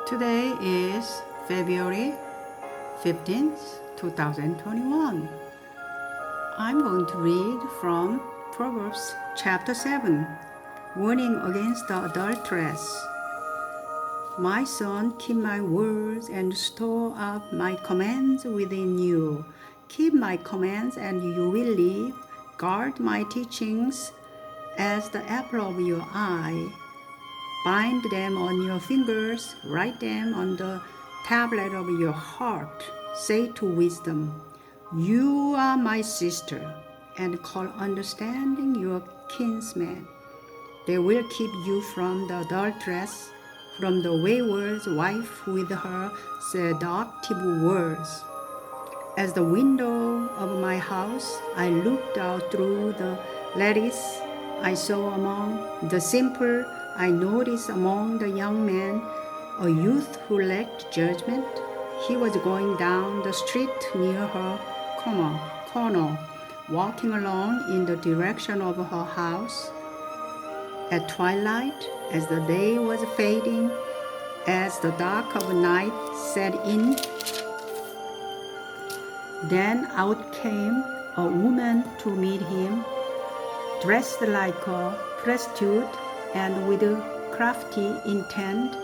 Today is February 15th, 2021. I'm going to read from Proverbs chapter 7, warning against the adulteress. My son, keep my words and store up my commands within you. Keep my commands and you will live. Guard my teachings as the apple of your eye. Bind them on your fingers, write them on the tablet of your heart. Say to wisdom, you are my sister, and call understanding your kinsman. They will keep you from the adulteress, from the wayward wife with her seductive words. As the window of my house, I looked out through the lattice. I saw among the simple, I noticed among the young men a youth who lacked judgment. He was going down the street near her corner, walking along in the direction of her house. At twilight, as the day was fading, as the dark of night set in, then out came a woman to meet him, dressed like a prostitute and with crafty intent.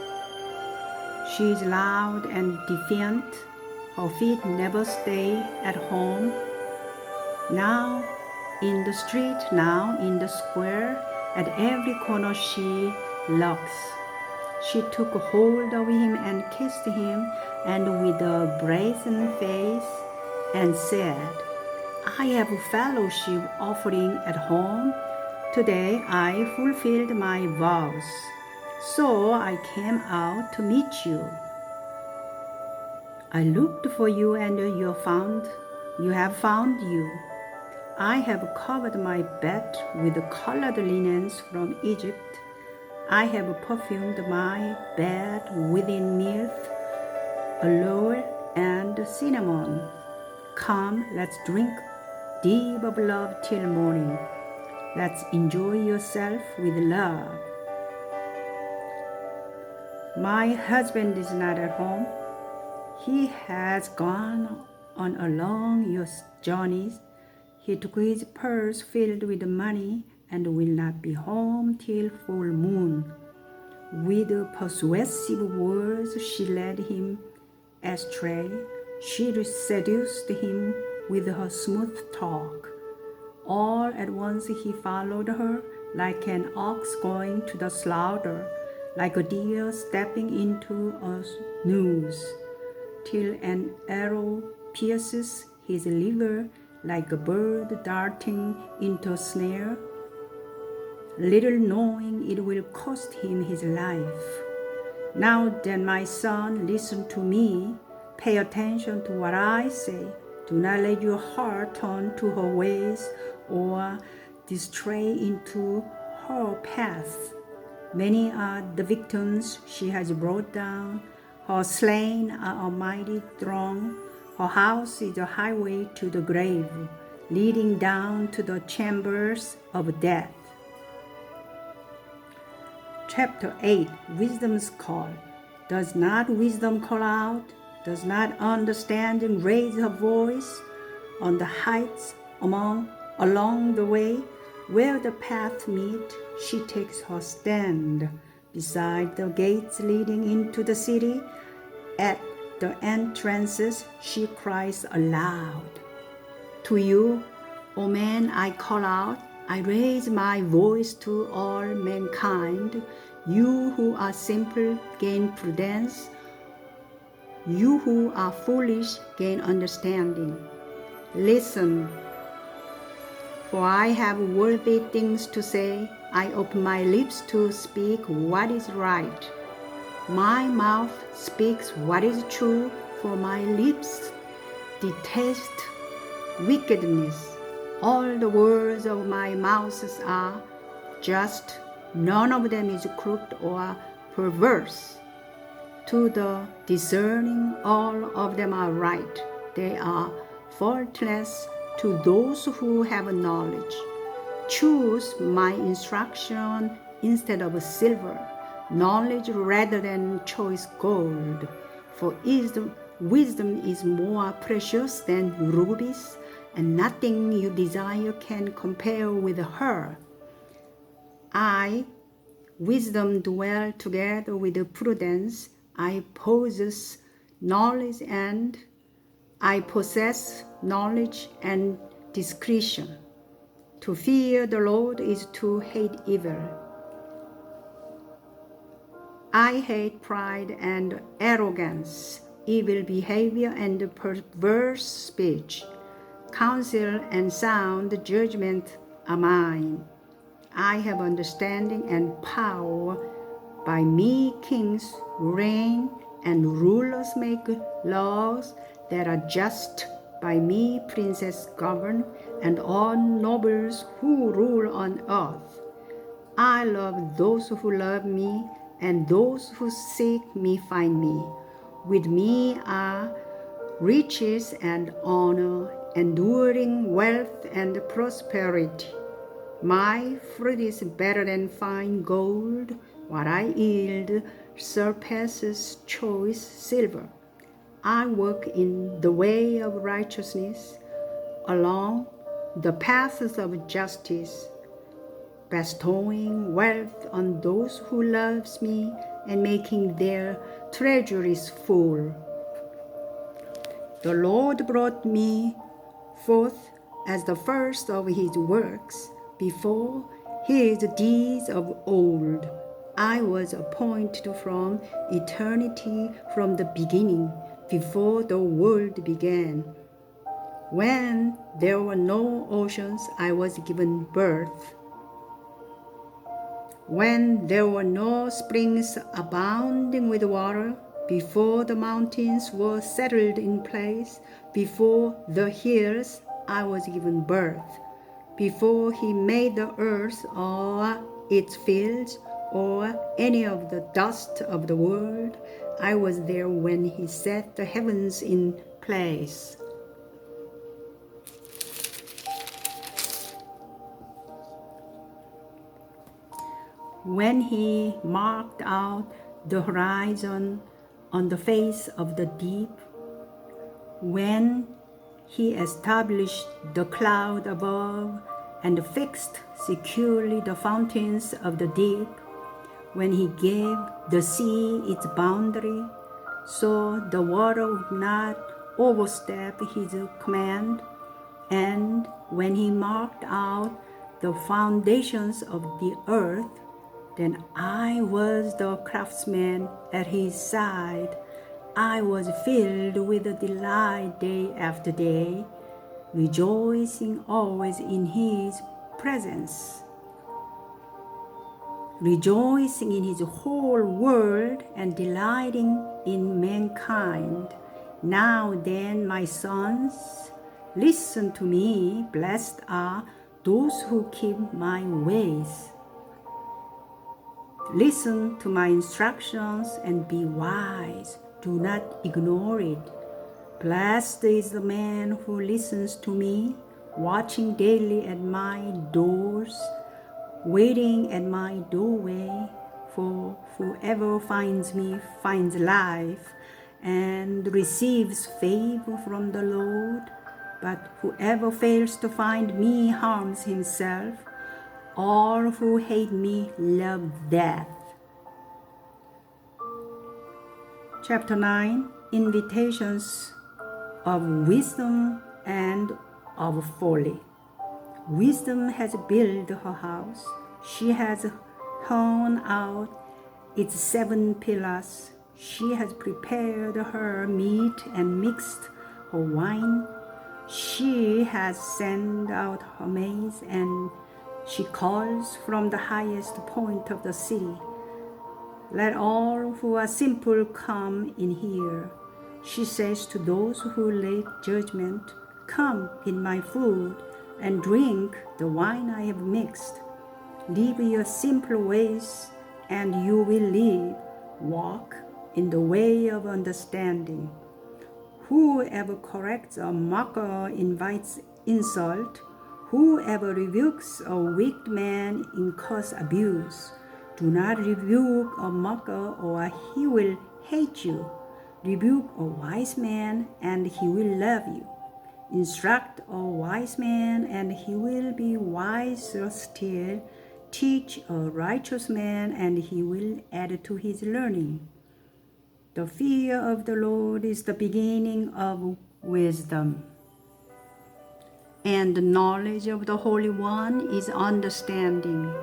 She is loud and defiant. Her feet never stay at home. Now in the street, now in the square, at every corner she lurks. She took hold of him and kissed him, and with a brazen face, and said, I have a fellowship offering at home. Today I fulfilled my vows, so I came out to meet you. I looked for you and you have found you. I have covered my bed with colored linens from Egypt. I have perfumed my bed within myrrh, aloe, and cinnamon. Come, let's drink deep of love till morning. Let's enjoy yourself with love. My husband is not at home. He has gone on a long journey. He took his purse filled with money and will not be home till full moon. With persuasive words she led him astray. She seduced him with her smooth talk. All at once he followed her, like an ox going to the slaughter, like a deer stepping into a noose, till an arrow pierces his liver, like a bird darting into a snare, little knowing it will cost him his life. Now then, my son, listen to me. Pay attention to what I say. Do not let your heart turn to her ways or stray into her paths. Many are the victims she has brought down. Her slain are a mighty throng. Her house is a highway to the grave, leading down to the chambers of death. Chapter 8, Wisdom's Call. Does not wisdom call out? Does not understanding raise her voice? On the heights along the way where the paths meet, she takes her stand. Beside the gates leading into the city, at the entrances, she cries aloud. To you, O man, I call out. I raise my voice to all mankind. You who are simple, gain prudence. You who are foolish, gain understanding. Listen, for I have worthy things to say. I open my lips to speak what is right. My mouth speaks what is true, for my lips detest wickedness. All the words of my mouth are just. None of them is crooked or perverse. To the discerning, all of them are right. They are faultless to those who have knowledge. Choose my instruction instead of silver, knowledge rather than choice gold. For wisdom is more precious than rubies, and nothing you desire can compare with her. Wisdom dwell together with prudence. I possess knowledge and I possess knowledge and discretion. To fear the Lord is to hate evil. I hate pride and arrogance, evil behavior and perverse speech. Counsel and sound judgment are mine. I have understanding and power. By me kings reign and rulers make laws that are just. By me princes govern and all nobles who rule on earth. I love those who love me, and those who seek me find me. With me are riches and honor, enduring wealth and prosperity. My fruit is better than fine gold. What I yield surpasses choice silver. I walk in the way of righteousness, along the paths of justice, bestowing wealth on those who love me and making their treasuries full. The Lord brought me forth as the first of his works, before his deeds of old. I was appointed from eternity, from the beginning, before the world began. When there were no oceans, I was given birth. When there were no springs abounding with water, before the mountains were settled in place, before the hills I was given birth, before he made the earth or its fields or any of the dust of the world, I was there when he set the heavens in place. When he marked out the horizon on the face of the deep, when he established the cloud above and fixed securely the fountains of the deep, when he gave the sea its boundary, so the water would not overstep his command, and when he marked out the foundations of the earth, then I was the craftsman at his side. I was filled with delight day after day, rejoicing always in his presence, rejoicing in his whole world and delighting in mankind. Now then, my sons, listen to me. Blessed are those who keep my ways. Listen to my instructions and be wise. Do not ignore it. Blessed is the man who listens to me, watching daily at my doors, waiting at my doorway. For whoever finds me finds life and receives favor from the Lord. But whoever fails to find me harms himself. All who hate me love death. Chapter 9, Invitations of Wisdom and of Folly. Wisdom has built her house. She has hewn out its 7 pillars. She has prepared her meat and mixed her wine. She has sent out her maids, and she calls from the highest point of the city. Let all who are simple come in here. She says to those who lack judgment, come, eat my food, and drink the wine I have mixed. Live your simple ways, and you will live. Walk in the way of understanding. Whoever corrects a mocker invites insult. Whoever rebukes a wicked man incurs abuse. Do not rebuke a mocker, or he will hate you. Rebuke a wise man, and he will love you. Instruct a wise man, and he will be wiser still. Teach a righteous man, and he will add to his learning. The fear of the Lord is the beginning of wisdom, and the knowledge of the Holy One is understanding.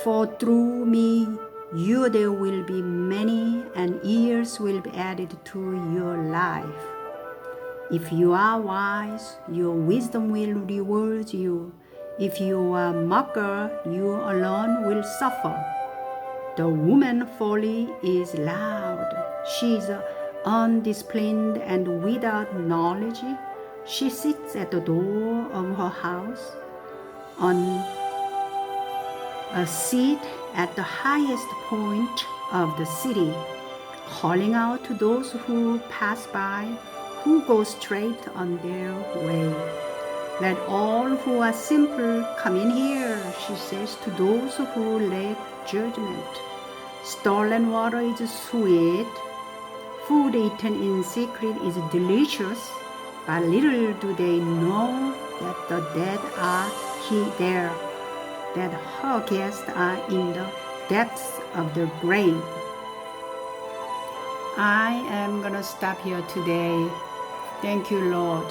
For through me there will be many, and years will be added to your life. If you are wise, your wisdom will reward you. If you are mocker, you alone will suffer. The woman folly is loud. She is undisciplined and without knowledge. She sits at the door of her house on a seat at the highest point of the city, calling out to those who pass by, who go straight on their way. Let all who are simple come in here, she says to those who lack judgment. Stolen water is sweet. Food eaten in secret is delicious, but little do they know that the dead are there, that her guests are in the depths of the grave. I am going to stop here today. Thank you, Lord.